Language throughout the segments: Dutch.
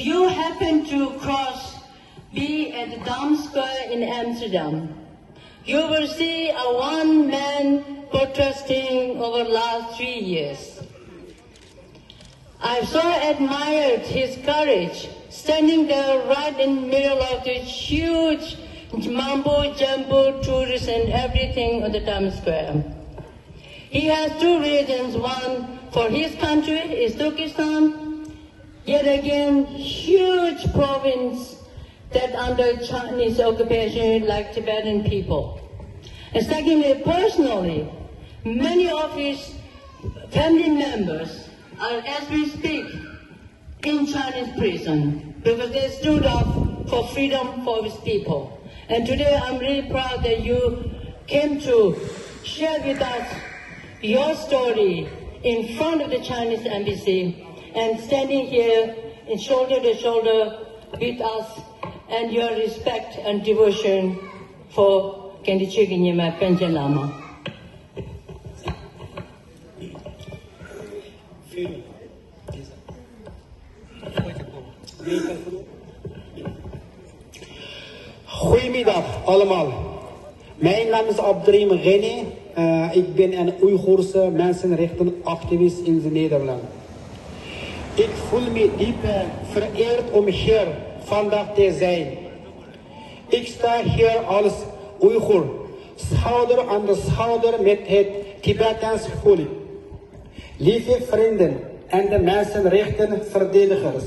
you happen to cross B at the Dam Square in Amsterdam, you will see a one-man protesting over the last 3 years. I've so admired his courage, standing there right in the middle of this huge mambo-jumbo tourists and everything on the Times Square. He has two reasons. One, for his country is Turkestan, yet again, huge province that under Chinese occupation like Tibetan people. And secondly, personally, many of his family members are, as we speak, in Chinese prison because they stood up for freedom for his people. And today I'm really proud that you came to share with us your story in front of the Chinese embassy and standing here in shoulder to shoulder with us and your respect and devotion for Khenpo Nyima Panchen Lama. Goedemiddag allemaal. Mijn naam is Abdurrahim Gheni. Ik ben een Oeigoerse mensenrechtenactivist in Nederland. Ik voel me diep vereerd om hier vandaag te zijn. Ik sta hier als Oeigoer, schouder aan de schouder met het Tibetaans volk. Lieve vrienden en de mensenrechtenverdedigers.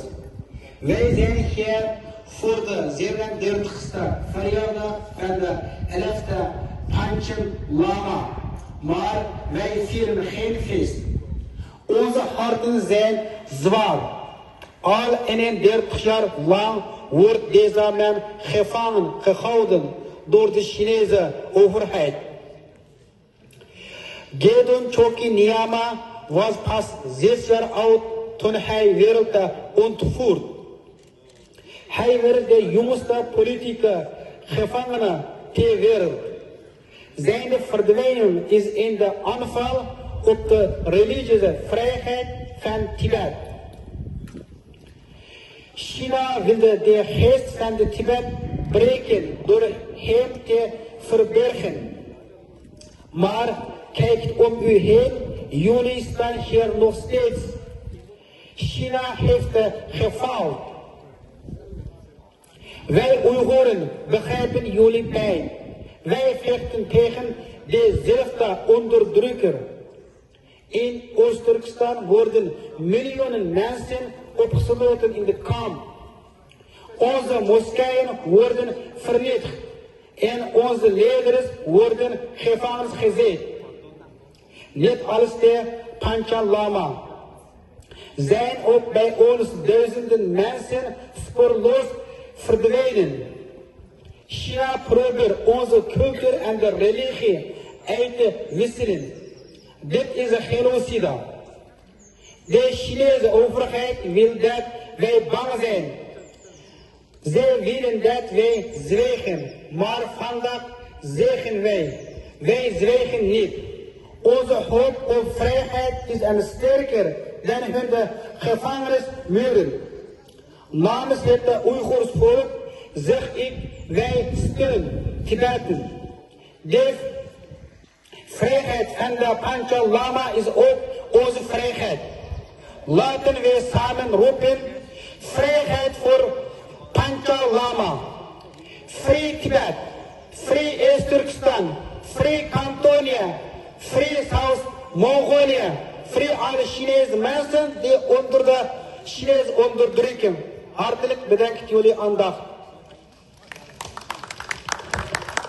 Wij zijn hier voor de 37e verjaardag van de 11e Panchen Lama. Maar wij vieren geen feest. Onze harten zijn zwaar. Al 31 jaar lang wordt deze man gevangen gehouden door de Chinese overheid. Gedong Choki Nyima was pas 6 jaar oud toen hij werd ontvoerd. Hij werd de jongste politieke gevangene ter wereld. Zijn verdwijning is in de aanval op de religieuze vrijheid van Tibet. China wilde de geest van de Tibet breken door hem te verbergen. Maar kijkt om u heen, jullie staan hier nog steeds. China heeft gefaald. Wij Oeigoeren begrijpen jullie pijn. Wij vechten tegen dezelfde onderdrukker. In Oost-Turkestan worden miljoenen mensen opgesloten in de kamp. Onze moskeeën worden vernietigd en onze leiders worden gevangen gezet. Net als de Panchen Lama zijn ook bij ons duizenden mensen spoorloos verdwenen. China probeert onze cultuur en de religie uit te wisselen. Dit is een genocide. De Chinese overheid wil dat wij bang zijn. Zij willen dat wij zwijgen, maar vandaag zeggen wij zwijgen niet. Onze hoop op vrijheid is sterker dan hun gevangenismuren. Namens het Oeigoers volk zeg ik, wij steunen Tibetan. De vrijheid van de Panchen Lama is ook onze vrijheid. Laten we samen roepen, vrijheid voor Panchen Lama. Free Tibet, Free East-Turkestan, Free Cantonië, Free South-Mongolië, Free alle Chinese mensen die onder de Chinese onderdrukking. Hartelijk bedankt jullie aandacht.